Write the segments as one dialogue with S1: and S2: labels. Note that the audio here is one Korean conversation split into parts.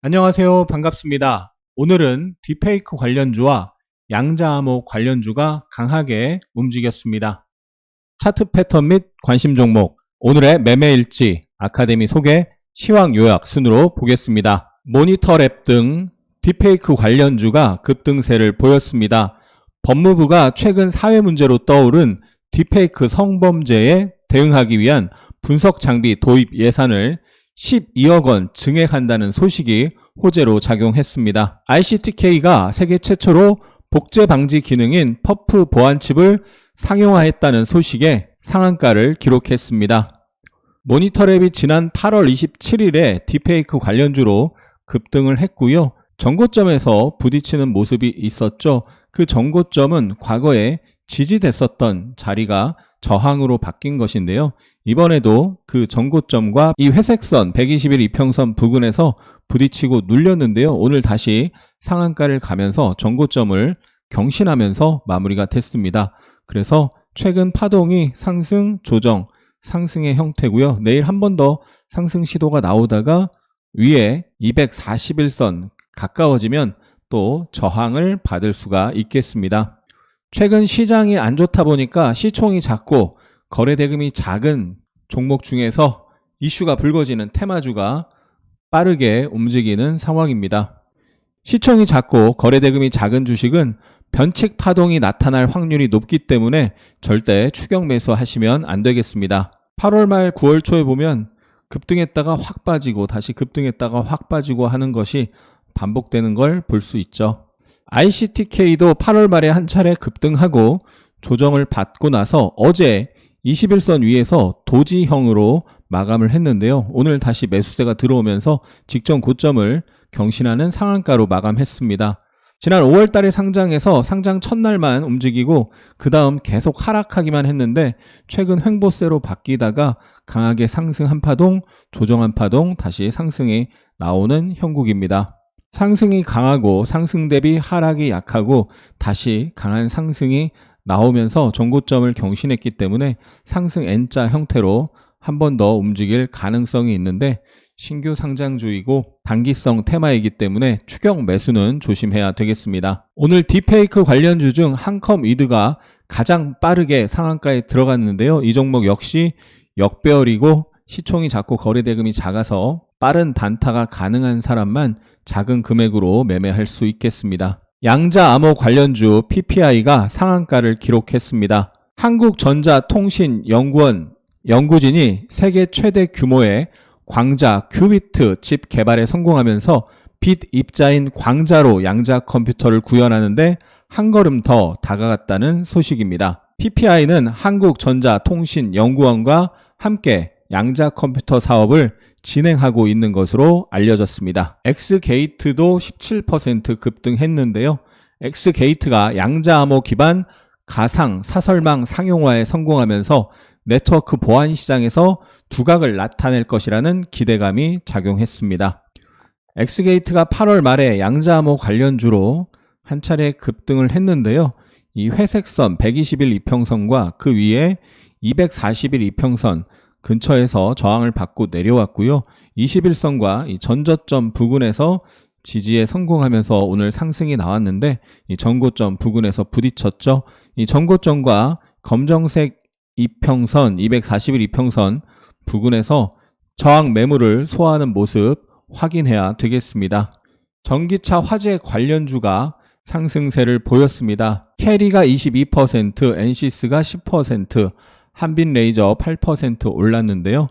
S1: 안녕하세요. 반갑습니다. 오늘은 딥페이크 관련주와 양자암호 관련주가 강하게 움직였습니다. 차트 패턴 및 관심 종목, 오늘의 매매 일지, 아카데미 소개, 시황 요약 순으로 보겠습니다. 모니터랩 등 딥페이크 관련주가 급등세를 보였습니다. 법무부가 최근 사회 문제로 떠오른 딥페이크 성범죄에 대응하기 위한 분석 장비 도입 예산을 12억 원 증액한다는 소식이 호재로 작용했습니다. ICTK가 세계 최초로 복제 방지 기능인 퍼프 보안칩을 상용화했다는 소식에 상한가를 기록했습니다. 모니터랩이 지난 8월 27일에 딥페이크 관련주로 급등을 했고요. 전고점에서 부딪히는 모습이 있었죠. 그 전고점은 과거에 지지됐었던 자리가 저항으로 바뀐 것인데요. 이번에도 그 전고점과 이 회색선 120일 이평선 부근에서 부딪히고 눌렸는데요. 오늘 다시 상한가를 가면서 전고점을 경신하면서 마무리가 됐습니다. 그래서 최근 파동이 상승, 조정, 상승의 형태고요. 내일 한 번 더 상승 시도가 나오다가 위에 241선 가까워지면 또 저항을 받을 수가 있겠습니다. 최근 시장이 안 좋다 보니까 시총이 작고 거래대금이 작은 종목 중에서 이슈가 불거지는 테마주가 빠르게 움직이는 상황입니다. 시총이 작고 거래대금이 작은 주식은 변칙 파동이 나타날 확률이 높기 때문에 절대 추격 매수하시면 안 되겠습니다. 8월 말 9월 초에 보면 급등했다가 확 빠지고 다시 급등했다가 확 빠지고 하는 것이 반복되는 걸 볼 수 있죠. ICTK도 8월 말에 한 차례 급등하고 조정을 받고 나서 어제 21선 위에서 도지형으로 마감을 했는데요. 오늘 다시 매수세가 들어오면서 직전 고점을 경신하는 상한가로 마감했습니다. 지난 5월 달에 상장해서 상장 첫날만 움직이고 그 다음 계속 하락하기만 했는데 최근 횡보세로 바뀌다가 강하게 상승 한 파동, 조정 한 파동, 다시 상승이 나오는 형국입니다. 상승이 강하고 상승 대비 하락이 약하고 다시 강한 상승이 나오면서 전고점을 경신했기 때문에 상승 N자 형태로 한 번 더 움직일 가능성이 있는데 신규 상장주이고 단기성 테마이기 때문에 추격 매수는 조심해야 되겠습니다. 오늘 딥페이크 관련주 중 한컴이드가 가장 빠르게 상한가에 들어갔는데요. 이 종목 역시 역배열이고 시총이 작고 거래대금이 작아서 빠른 단타가 가능한 사람만 작은 금액으로 매매할 수 있겠습니다. 양자암호 관련주 PPI가 상한가를 기록했습니다. 한국전자통신연구원 연구진이 세계 최대 규모의 광자 큐비트 칩 개발에 성공하면서 빛 입자인 광자로 양자 컴퓨터를 구현하는데 한 걸음 더 다가갔다는 소식입니다. PPI는 한국전자통신연구원과 함께 양자 컴퓨터 사업을 진행하고 있는 것으로 알려졌습니다. X게이트도 17% 급등했는데요. X게이트가 양자암호 기반 가상 사설망 상용화에 성공하면서 네트워크 보안 시장에서 두각을 나타낼 것이라는 기대감이 작용했습니다. X게이트가 8월 말에 양자암호 관련주로 한 차례 급등을 했는데요. 이 회색선 120일 이평선과 그 위에 240일 이평선 근처에서 저항을 받고 내려왔고요. 21선과 이 전저점 부근에서 지지에 성공하면서 오늘 상승이 나왔는데 이 전고점 부근에서 부딪혔죠. 이 전고점과 검정색 이평선, 240일 이평선 부근에서 저항 매물을 소화하는 모습 확인해야 되겠습니다. 전기차 화재 관련주가 상승세를 보였습니다. 캐리가 22%, 엔시스가 10%, 한빛레이저 8% 올랐는데요.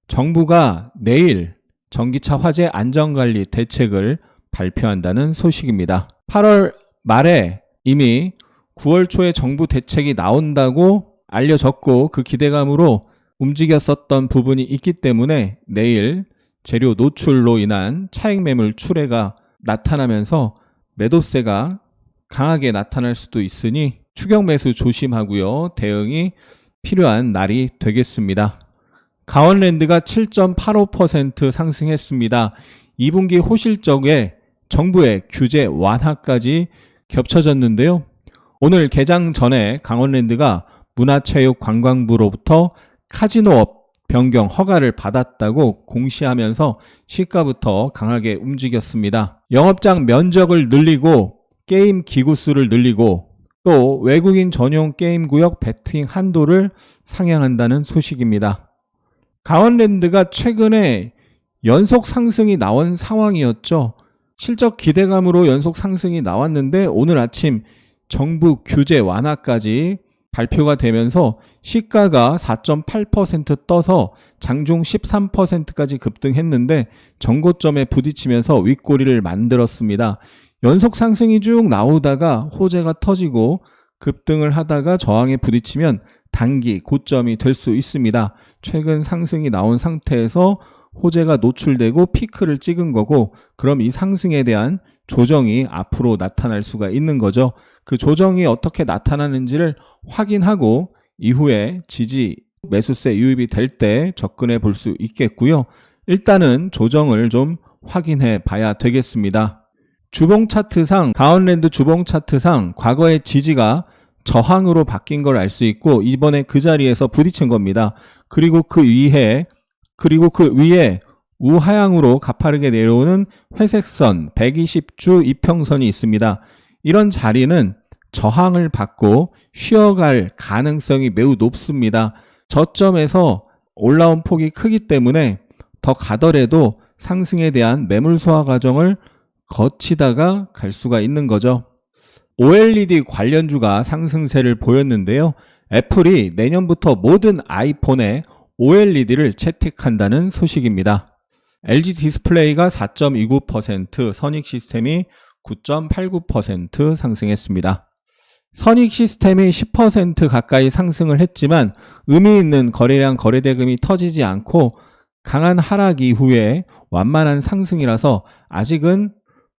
S1: 정부가 내일 전기차 화재 안전관리 대책을 발표한다는 소식입니다. 8월 말에 이미 9월 초에 정부 대책이 나온다고 알려졌고 그 기대감으로 움직였었던 부분이 있기 때문에 내일 재료 노출로 인한 차익 매물 출회가 나타나면서 매도세가 강하게 나타날 수도 있으니 추격 매수 조심하고요. 대응이 필요한 날이 되겠습니다. 강원랜드가 7.85% 상승했습니다. 2분기 호실적에 정부의 규제 완화까지 겹쳐졌는데요. 오늘 개장 전에 강원랜드가 문화체육관광부로부터 카지노업 변경 허가를 받았다고 공시하면서 시가부터 강하게 움직였습니다. 영업장 면적을 늘리고 게임 기구 수를 늘리고 또 외국인 전용 게임 구역 베팅 한도를 상향한다는 소식입니다. 강원랜드가 최근에 연속 상승이 나온 상황이었죠. 실적 기대감으로 연속 상승이 나왔는데 오늘 아침 정부 규제 완화까지 발표가 되면서 시가가 4.8% 떠서 장중 13%까지 급등했는데 전고점에 부딪히면서 윗꼬리를 만들었습니다. 연속 상승이 쭉 나오다가 호재가 터지고 급등을 하다가 저항에 부딪히면 단기 고점이 될 수 있습니다. 최근 상승이 나온 상태에서 호재가 노출되고 피크를 찍은 거고, 그럼 이 상승에 대한 조정이 앞으로 나타날 수가 있는 거죠. 그 조정이 어떻게 나타나는지를 확인하고 이후에 지지 매수세 유입이 될 때 접근해 볼 수 있겠고요. 일단은 조정을 좀 확인해 봐야 되겠습니다. 주봉 차트상, 강원랜드 주봉 차트상 과거의 지지가 저항으로 바뀐 걸 알 수 있고 이번에 그 자리에서 부딪힌 겁니다. 그리고 그 위에 우하향으로 가파르게 내려오는 회색선 120주 이평선이 있습니다. 이런 자리는 저항을 받고 쉬어갈 가능성이 매우 높습니다. 저점에서 올라온 폭이 크기 때문에 더 가더라도 상승에 대한 매물 소화 과정을 거치다가 갈 수가 있는 거죠. OLED 관련주가 상승세를 보였는데요. 애플이 내년부터 모든 아이폰에 OLED를 채택한다는 소식입니다. LG 디스플레이가 4.29%, 선익 시스템이 9.89% 상승했습니다. 선익 시스템이 10% 가까이 상승을 했지만 의미 있는 거래량 거래대금이 터지지 않고 강한 하락 이후에 완만한 상승이라서 아직은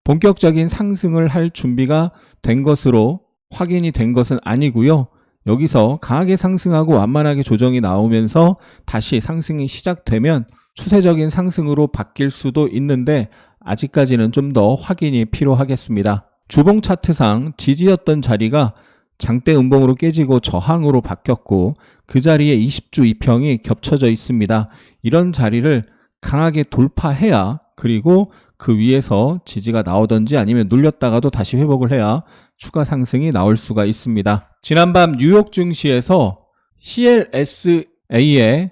S1: 본격적인 상승을 할 준비가 된 것으로 확인이 된 것은 아니고요. 여기서 강하게 상승하고 완만하게 조정이 나오면서 다시 상승이 시작되면 추세적인 상승으로 바뀔 수도 있는데 아직까지는 좀 더 확인이 필요하겠습니다. 주봉 차트상 지지였던 자리가 장대 음봉으로 깨지고 저항으로 바뀌었고 그 자리에 20주 이평이 겹쳐져 있습니다. 이런 자리를 강하게 돌파해야, 그리고 그 위에서 지지가 나오던지 아니면 눌렸다가도 다시 회복을 해야 추가 상승이 나올 수가 있습니다. 지난밤 뉴욕 증시에서 CLSA의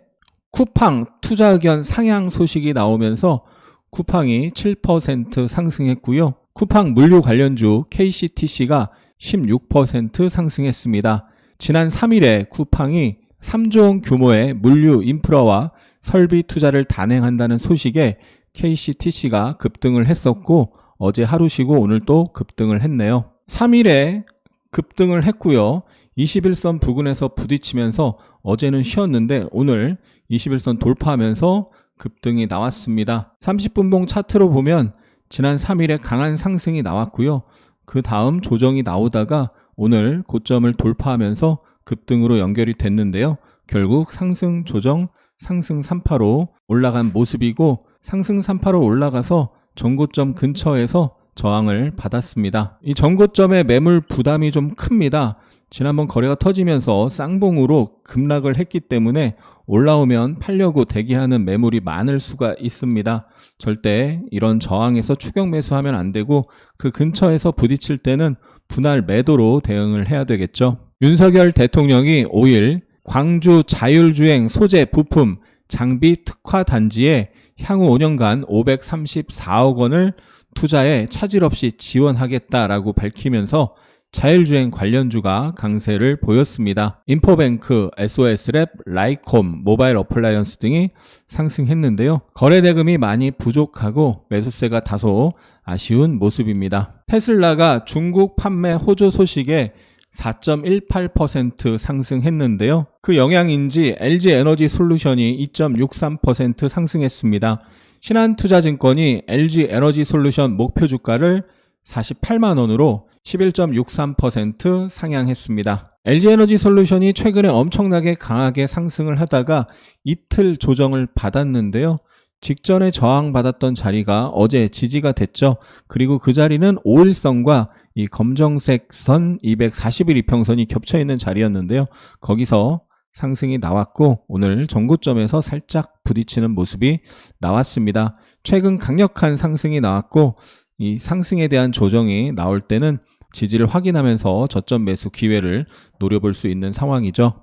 S1: 쿠팡 투자 의견 상향 소식이 나오면서 쿠팡이 7% 상승했고요. 쿠팡 물류 관련주 KCTC가 16% 상승했습니다. 지난 3일에 쿠팡이 3조 원 규모의 물류 인프라와 설비 투자를 단행한다는 소식에 KCTC가 급등을 했었고 어제 하루 쉬고 오늘 또 급등을 했네요. 3일에 급등을 했고요. 21선 부근에서 부딪히면서 어제는 쉬었는데 오늘 21선 돌파하면서 급등이 나왔습니다. 30분봉 차트로 보면 지난 3일에 강한 상승이 나왔고요. 그 다음 조정이 나오다가 오늘 고점을 돌파하면서 급등으로 연결이 됐는데요. 결국 상승 조정, 상승 3파로 올라간 모습이고 상승 3파로 올라가서 전고점 근처에서 저항을 받았습니다. 이 전고점의 매물 부담이 좀 큽니다. 지난번 거래가 터지면서 쌍봉으로 급락을 했기 때문에 올라오면 팔려고 대기하는 매물이 많을 수가 있습니다. 절대 이런 저항에서 추격 매수하면 안 되고 그 근처에서 부딪힐 때는 분할 매도로 대응을 해야 되겠죠. 윤석열 대통령이 5일 광주 자율주행 소재 부품 장비 특화 단지에 향후 5년간 534억 원을 투자에 차질 없이 지원하겠다라고 밝히면서 자율주행 관련주가 강세를 보였습니다. 인포뱅크, SOS랩, 라이콤, 모바일 어플라이언스 등이 상승했는데요. 거래대금이 많이 부족하고 매수세가 다소 아쉬운 모습입니다. 테슬라가 중국 판매 호조 소식에 4.18% 상승했는데요. 그 영향인지 LG에너지솔루션이 2.63% 상승했습니다. 신한투자증권이 LG에너지솔루션 목표 주가를 48만 원으로 11.63% 상향했습니다. LG에너지솔루션이 최근에 엄청나게 강하게 상승을 하다가 이틀 조정을 받았는데요. 직전에 저항받았던 자리가 어제 지지가 됐죠. 그리고 그 자리는 5일선과 이 검정색 선 241 이평선이 겹쳐있는 자리였는데요. 거기서 상승이 나왔고 오늘 전고점에서 살짝 부딪히는 모습이 나왔습니다. 최근 강력한 상승이 나왔고 이 상승에 대한 조정이 나올 때는 지지를 확인하면서 저점 매수 기회를 노려볼 수 있는 상황이죠.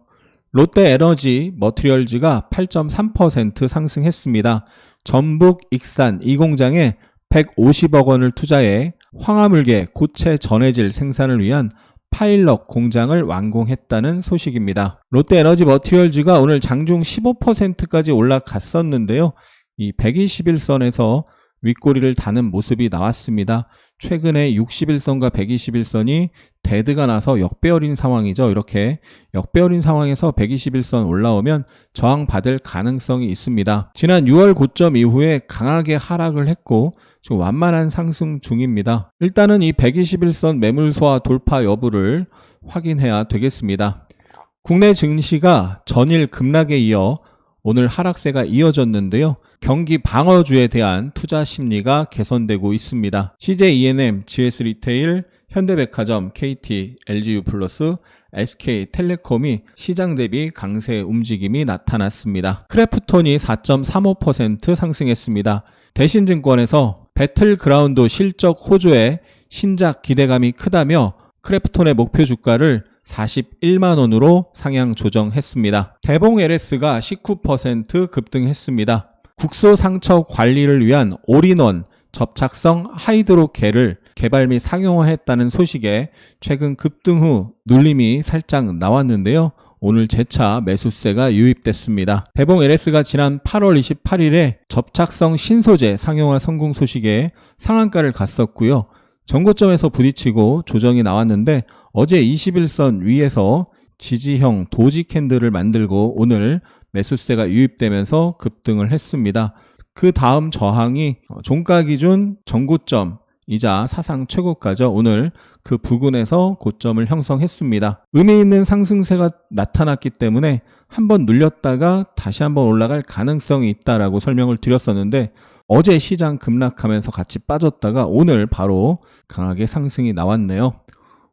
S1: 롯데에너지 머티리얼즈가 8.3% 상승했습니다. 전북 익산 이 공장에 150억 원을 투자해 황화물계 고체 전해질 생산을 위한 파일럿 공장을 완공했다는 소식입니다. 롯데에너지 머티리얼즈가 오늘 장중 15%까지 올라갔었는데요. 이 121선에서 윗꼬리를 다는 모습이 나왔습니다. 최근에 61선과 121선이 데드가 나서 역배열인 상황이죠. 이렇게 역배열인 상황에서 121선 올라오면 저항받을 가능성이 있습니다. 지난 6월 고점 이후에 강하게 하락을 했고 지금 완만한 상승 중입니다. 일단은 이 121선 매물소화 돌파 여부를 확인해야 되겠습니다. 국내 증시가 전일 급락에 이어 오늘 하락세가 이어졌는데요. 경기 방어주에 대한 투자 심리가 개선되고 있습니다. CJ E&M, GS 리테일, 현대백화점, KT, LGU+, SK텔레콤이 시장 대비 강세 움직임이 나타났습니다. 크래프톤이 4.35% 상승했습니다. 대신증권에서 배틀그라운드 실적 호조에 신작 기대감이 크다며 크래프톤의 목표 주가를 41만원으로 상향 조정했습니다. 대봉 LS가 19% 급등했습니다. 국소 상처 관리를 위한 올인원 접착성 하이드로겔을 개발 및 상용화했다는 소식에 최근 급등 후 눌림이 살짝 나왔는데요. 오늘 재차 매수세가 유입됐습니다. 대봉 LS가 지난 8월 28일에 접착성 신소재 상용화 성공 소식에 상한가를 갔었고요. 전고점에서 부딪히고 조정이 나왔는데 어제 21선 위에서 지지형 도지 캔들을 만들고 오늘 매수세가 유입되면서 급등을 했습니다. 그 다음 저항이 종가 기준 전고점이자 사상 최고가죠. 오늘 그 부근에서 고점을 형성했습니다. 의미 있는 상승세가 나타났기 때문에 한번 눌렸다가 다시 한번 올라갈 가능성이 있다라고 설명을 드렸었는데 어제 시장 급락하면서 같이 빠졌다가 오늘 바로 강하게 상승이 나왔네요.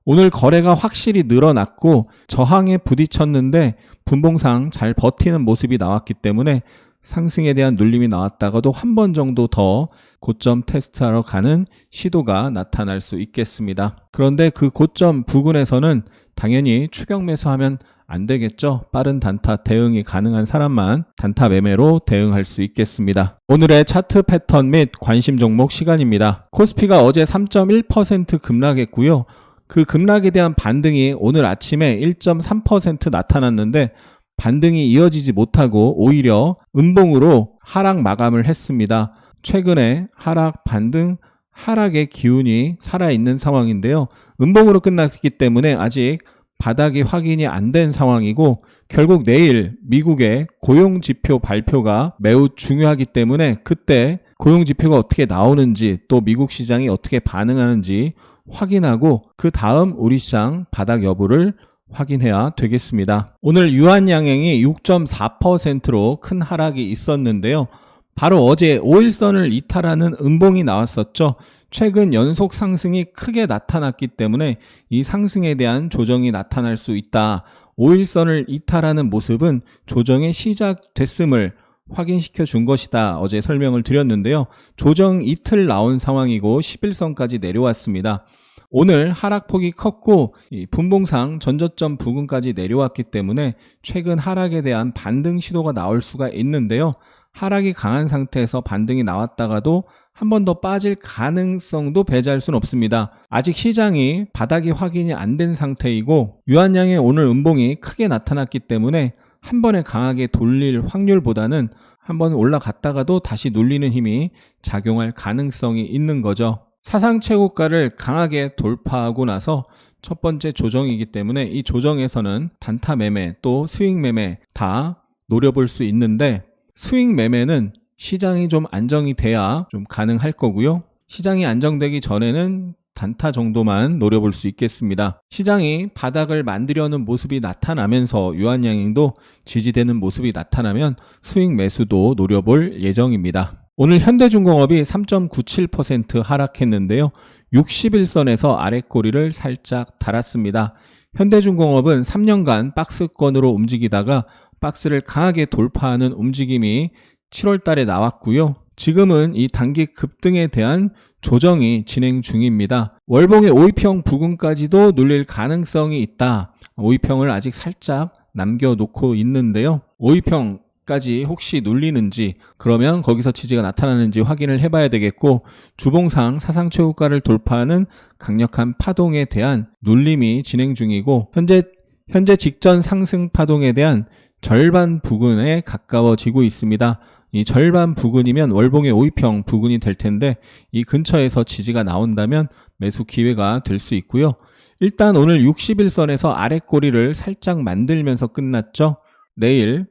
S1: 오늘 거래가 확실히 늘어났고 저항에 부딪혔는데 분봉상 잘 버티는 모습이 나왔기 때문에 상승에 대한 눌림이 나왔다가도 한 번 정도 더 고점 테스트하러 가는 시도가 나타날 수 있겠습니다. 그런데 그 고점 부근에서는 당연히 추격 매수하면 안 되겠죠. 빠른 단타 대응이 가능한 사람만 단타 매매로 대응할 수 있겠습니다. 오늘의 차트 패턴 및 관심 종목 시간입니다. 코스피가 어제 3.1% 급락했고요. 그 급락에 대한 반등이 오늘 아침에 1.3% 나타났는데 반등이 이어지지 못하고 오히려 음봉으로 하락 마감을 했습니다. 최근에 하락, 반등, 하락의 기운이 살아있는 상황인데요. 음봉으로 끝났기 때문에 아직 바닥이 확인이 안 된 상황이고 결국 내일 미국의 고용지표 발표가 매우 중요하기 때문에 그때 고용지표가 어떻게 나오는지 또 미국 시장이 어떻게 반응하는지 확인하고 그 다음 우리 시장 바닥 여부를 확인해야 되겠습니다. 오늘 유한양행이 6.4%로 큰 하락이 있었는데요. 바로 어제 5일선을 이탈하는 음봉이 나왔었죠. 최근 연속 상승이 크게 나타났기 때문에 이 상승에 대한 조정이 나타날 수 있다. 5일선을 이탈하는 모습은 조정의 시작됐음을 확인시켜 준 것이다. 어제 설명을 드렸는데요. 조정 이틀 나온 상황이고 11선까지 내려왔습니다. 오늘 하락폭이 컸고 분봉상 전저점 부근까지 내려왔기 때문에 최근 하락에 대한 반등 시도가 나올 수가 있는데요. 하락이 강한 상태에서 반등이 나왔다가도 한 번 더 빠질 가능성도 배제할 수는 없습니다. 아직 시장이 바닥이 확인이 안 된 상태이고 유한양의 오늘 음봉이 크게 나타났기 때문에 한 번에 강하게 돌릴 확률보다는 한 번 올라갔다가도 다시 눌리는 힘이 작용할 가능성이 있는 거죠. 사상 최고가를 강하게 돌파하고 나서 첫 번째 조정이기 때문에 이 조정에서는 단타 매매 또 스윙 매매 다 노려볼 수 있는데 스윙 매매는 시장이 좀 안정이 돼야 좀 가능할 거고요. 시장이 안정되기 전에는 단타 정도만 노려볼 수 있겠습니다. 시장이 바닥을 만들려는 모습이 나타나면서 유한양행도 지지되는 모습이 나타나면 스윙 매수도 노려볼 예정입니다. 오늘 현대중공업이 3.97% 하락했는데요. 61선에서 아랫꼬리를 살짝 달았습니다. 현대중공업은 3년간 박스권으로 움직이다가 박스를 강하게 돌파하는 움직임이 7월 달에 나왔고요. 지금은 이 단기 급등에 대한 조정이 진행 중입니다. 월봉의 520평 부근까지도 눌릴 가능성이 있다. 520평을 아직 살짝 남겨놓고 있는데요. 520평까지 혹시 눌리는지, 그러면 거기서 지지가 나타나는지 확인을 해봐야 되겠고, 주봉상 사상 최고가를 돌파하는 강력한 파동에 대한 눌림이 진행 중이고, 현재 직전 상승 파동에 대한 절반 부근에 가까워지고 있습니다. 이 절반 부근이면 월봉의 520평 부근이 될 텐데, 이 근처에서 지지가 나온다면 매수 기회가 될 수 있고요. 일단 오늘 60일선에서 아랫꼬리를 살짝 만들면서 끝났죠. 내일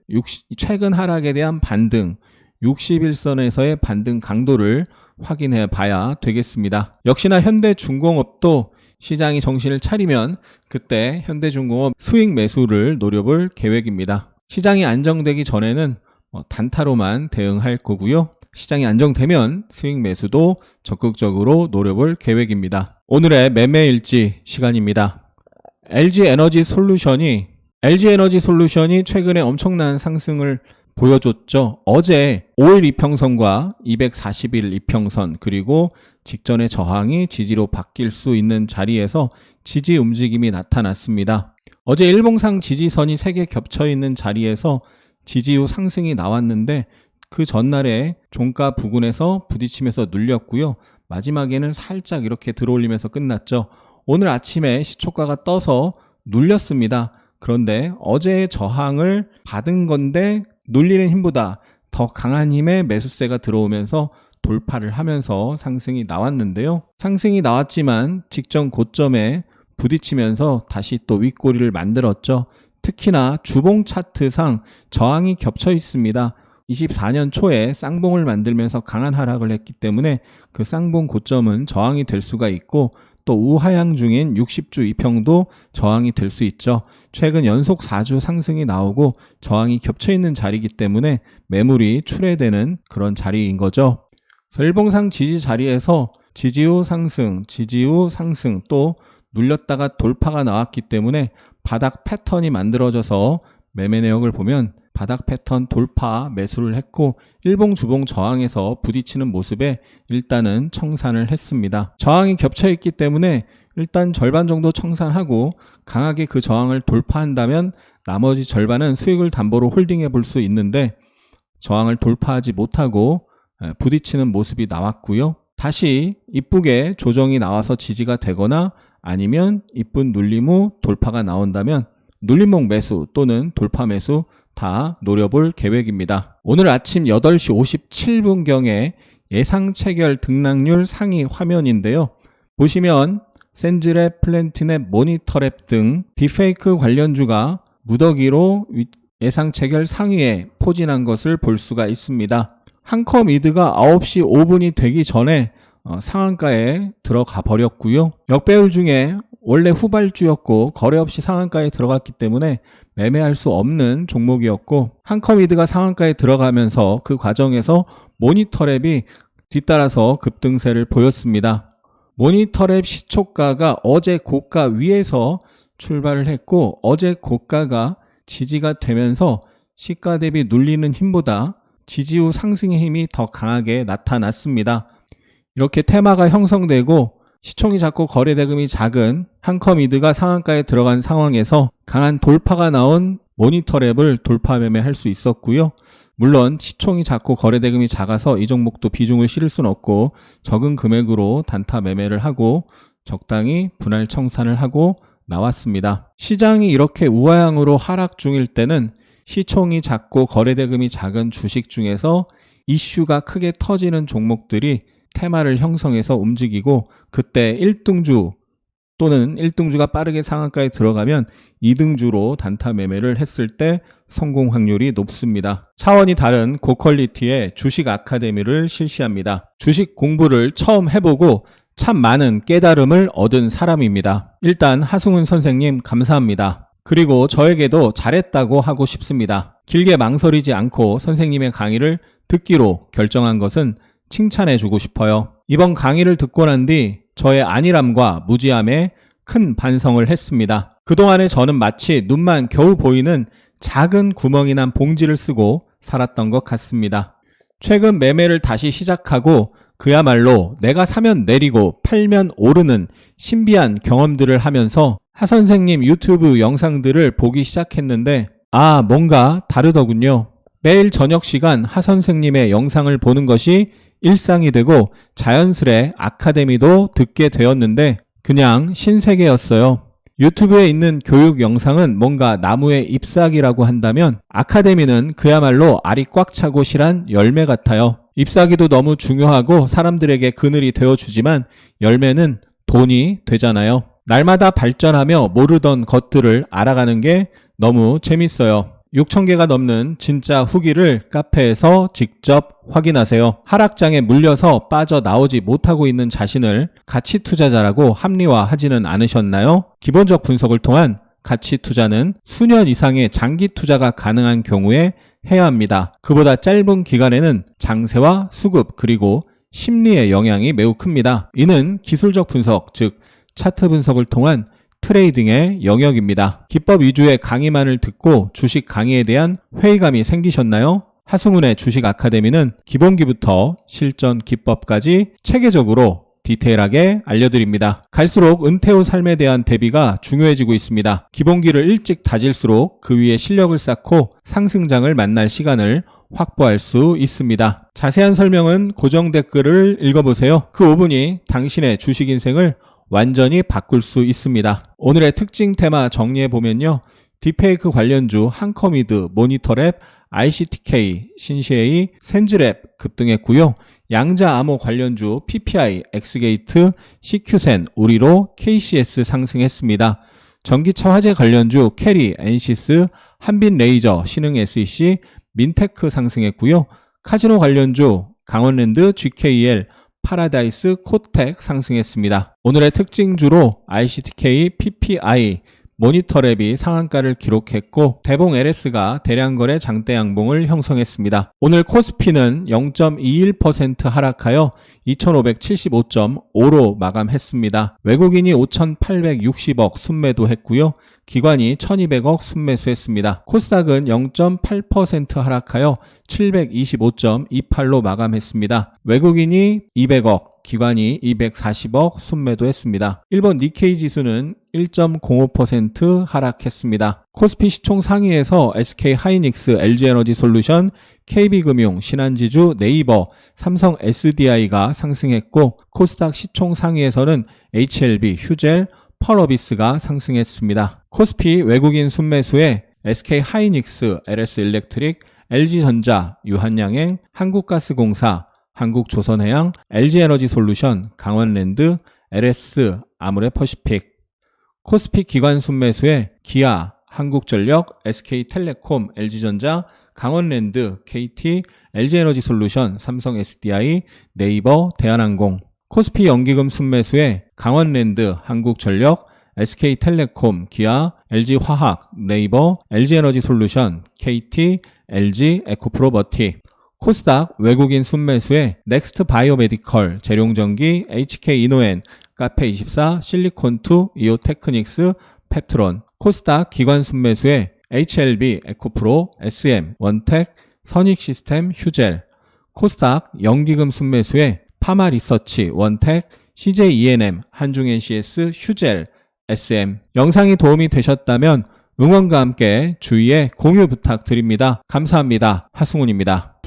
S1: 최근 하락에 대한 반등, 60일선에서의 반등 강도를 확인해 봐야 되겠습니다. 역시나 현대중공업도 시장이 정신을 차리면 그때 현대중공업 수익 매수를 노려볼 계획입니다. 시장이 안정되기 전에는 단타로만 대응할 거고요. 시장이 안정되면 수익 매수도 적극적으로 노려볼 계획입니다. 오늘의 매매일지 시간입니다. LG에너지솔루션이 최근에 엄청난 상승을 보여줬죠. 어제 5일 이평선과 240일 이평선, 그리고 직전의 저항이 지지로 바뀔 수 있는 자리에서 지지 움직임이 나타났습니다. 어제 일봉상 지지선이 3개 겹쳐있는 자리에서 지지 후 상승이 나왔는데, 그 전날에 종가 부근에서 부딪히면서 눌렸고요. 마지막에는 살짝 이렇게 들어올리면서 끝났죠. 오늘 아침에 시초가가 떠서 눌렸습니다. 그런데 어제의 저항을 받은 건데 눌리는 힘보다 더 강한 힘의 매수세가 들어오면서 돌파를 하면서 상승이 나왔는데요. 상승이 나왔지만 직전 고점에 부딪히면서 다시 또 윗꼬리를 만들었죠. 특히나 주봉 차트상 저항이 겹쳐 있습니다. 24년 초에 쌍봉을 만들면서 강한 하락을 했기 때문에 그 쌍봉 고점은 저항이 될 수가 있고, 또 우하향 중인 60주 이평도 저항이 될 수 있죠. 최근 연속 4주 상승이 나오고 저항이 겹쳐 있는 자리이기 때문에 매물이 출회되는 그런 자리인 거죠. 일봉상 지지 자리에서 지지 후 상승, 또 눌렸다가 돌파가 나왔기 때문에 바닥 패턴이 만들어져서 매매 내역을 보면 바닥 패턴 돌파 매수를 했고, 일봉 주봉 저항에서 부딪히는 모습에 일단은 청산을 했습니다. 저항이 겹쳐 있기 때문에 일단 절반 정도 청산하고 강하게 그 저항을 돌파한다면 나머지 절반은 수익을 담보로 홀딩해 볼 수 있는데, 저항을 돌파하지 못하고 부딪히는 모습이 나왔고요. 다시 이쁘게 조정이 나와서 지지가 되거나 아니면 이쁜 눌림 후 돌파가 나온다면 눌림목 매수 또는 돌파 매수 다 노려볼 계획입니다. 오늘 아침 8시 57분경에 예상 체결 등락률 상위 화면인데요. 보시면 샌즈랩, 플랜티넷, 모니터랩 등 딥페이크 관련주가 무더기로 예상 체결 상위에 포진한 것을 볼 수가 있습니다. 한컴이드가 9시 5분이 되기 전에 상한가에 들어가 버렸고요. 역배열 중에 원래 후발주였고 거래 없이 상한가에 들어갔기 때문에 매매할 수 없는 종목이었고, 한컴이드가 상한가에 들어가면서 그 과정에서 모니터랩이 뒤따라서 급등세를 보였습니다. 모니터랩 시초가가 어제 고가 위에서 출발을 했고, 어제 고가가 지지가 되면서 시가 대비 눌리는 힘보다 지지 후 상승의 힘이 더 강하게 나타났습니다. 이렇게 테마가 형성되고 시총이 작고 거래대금이 작은 한컴이드가 상한가에 들어간 상황에서 강한 돌파가 나온 모니터랩을 돌파 매매할 수 있었고요. 물론 시총이 작고 거래대금이 작아서 이 종목도 비중을 실을 수는 없고 적은 금액으로 단타 매매를 하고 적당히 분할 청산을 하고 나왔습니다. 시장이 이렇게 우하향으로 하락 중일 때는 시총이 작고 거래대금이 작은 주식 중에서 이슈가 크게 터지는 종목들이 테마를 형성해서 움직이고, 그때 1등주 또는 1등주가 빠르게 상한가에 들어가면 2등주로 단타 매매를 했을 때 성공 확률이 높습니다. 차원이 다른 고퀄리티의 주식 아카데미를 실시합니다. 주식 공부를 처음 해보고 참 많은 깨달음을 얻은 사람입니다. 일단 하승훈 선생님 감사합니다. 그리고 저에게도 잘했다고 하고 싶습니다. 길게 망설이지 않고 선생님의 강의를 듣기로 결정한 것은 칭찬해주고 싶어요. 이번 강의를 듣고 난 뒤 저의 안일함과 무지함에 큰 반성을 했습니다. 그동안에 저는 마치 눈만 겨우 보이는 작은 구멍이 난 봉지를 쓰고 살았던 것 같습니다. 최근 매매를 다시 시작하고 그야말로 내가 사면 내리고 팔면 오르는 신비한 경험들을 하면서 하 선생님 유튜브 영상들을 보기 시작했는데 뭔가 다르더군요. 매일 저녁 시간 하 선생님의 영상을 보는 것이 일상이 되고 자연스레 아카데미도 듣게 되었는데 그냥 신세계였어요. 유튜브에 있는 교육 영상은 뭔가 나무의 잎사귀라고 한다면 아카데미는 그야말로 알이 꽉 차고 실한 열매 같아요. 잎사귀도 너무 중요하고 사람들에게 그늘이 되어주지만 열매는 돈이 되잖아요. 날마다 발전하며 모르던 것들을 알아가는 게 너무 재밌어요. 6,000개가 넘는 진짜 후기를 카페에서 직접 확인하세요. 하락장에 물려서 빠져나오지 못하고 있는 자신을 가치 투자자라고 합리화하지는 않으셨나요? 기본적 분석을 통한 가치 투자는 수년 이상의 장기 투자가 가능한 경우에 해야 합니다. 그보다 짧은 기간에는 장세와 수급 그리고 심리의 영향이 매우 큽니다. 이는 기술적 분석, 즉 차트 분석을 통한 트레이딩의 영역입니다. 기법 위주의 강의만을 듣고 주식 강의에 대한 회의감이 생기셨나요? 하승훈의 주식 아카데미는 기본기부터 실전 기법까지 체계적으로 디테일하게 알려드립니다. 갈수록 은퇴 후 삶에 대한 대비가 중요해지고 있습니다. 기본기를 일찍 다질수록 그 위에 실력을 쌓고 상승장을 만날 시간을 확보할 수 있습니다. 자세한 설명은 고정 댓글을 읽어보세요. 그 5분이 당신의 주식 인생을 완전히 바꿀 수 있습니다. 오늘의 특징 테마 정리해보면요. 딥페이크 관련주 한커미드, 모니터랩, ICTK, 신시에이, 센즈랩 급등했고요. 양자 암호 관련주 PPI, 엑스게이트, CQ센, 우리로, KCS 상승했습니다. 전기차 화재 관련주 캐리, 엔시스, 한빛레이저, 신흥 SEC, 민테크 상승했고요. 카지노 관련주 강원랜드, GKL, 파라다이스, 코텍 상승했습니다. 오늘의 특징주로 ICTK, PPI, 모니터랩이 상한가를 기록했고 대봉 LS가 대량거래 장대 양봉을 형성했습니다. 오늘 코스피는 0.21% 하락하여 2575.5로 마감했습니다. 외국인이 5,860억 순매도했고요. 기관이 1,200억 순매수했습니다. 코스닥은 0.8% 하락하여 725.28로 마감했습니다. 외국인이 200억, 기관이 240억 순매도했습니다. 일본 니케이 지수는 1.05% 하락했습니다. 코스피 시총 상위에서 SK 하이닉스, LG에너지 솔루션, KB금융, 신한지주, 네이버, 삼성 SDI가 상승했고 코스닥 시총 상위에서는 HLB, 휴젤, 펄어비스가 상승했습니다. 코스피 외국인 순매수에 SK 하이닉스, LS 일렉트릭, LG전자, 유한양행, 한국가스공사, 한국조선해양, LG에너지솔루션, 강원랜드, LS, 아모레퍼시픽. 코스피 기관 순매수에 기아, 한국전력, SK텔레콤, LG전자, 강원랜드, KT, LG에너지솔루션, 삼성 SDI, 네이버, 대한항공. 코스피 연기금 순매수에 강원랜드, 한국전력, SK텔레콤, 기아, LG화학, 네이버, LG에너지솔루션, KT, LG, 에코프로버티. 코스닥 외국인 순매수에 넥스트 바이오메디컬, 재룡전기, HK이노엔, 카페24, 실리콘2, 이오테크닉스, 펩트론. 코스닥 기관 순매수에 HLB, 에코프로, SM, 원텍, 선익시스템, 휴젤. 코스닥 연기금 순매수에 파마리서치, 원텍, CJENM, 한중NCS, 휴젤, SM. 영상이 도움이 되셨다면 응원과 함께 주위에 공유 부탁드립니다. 감사합니다. 하승훈입니다.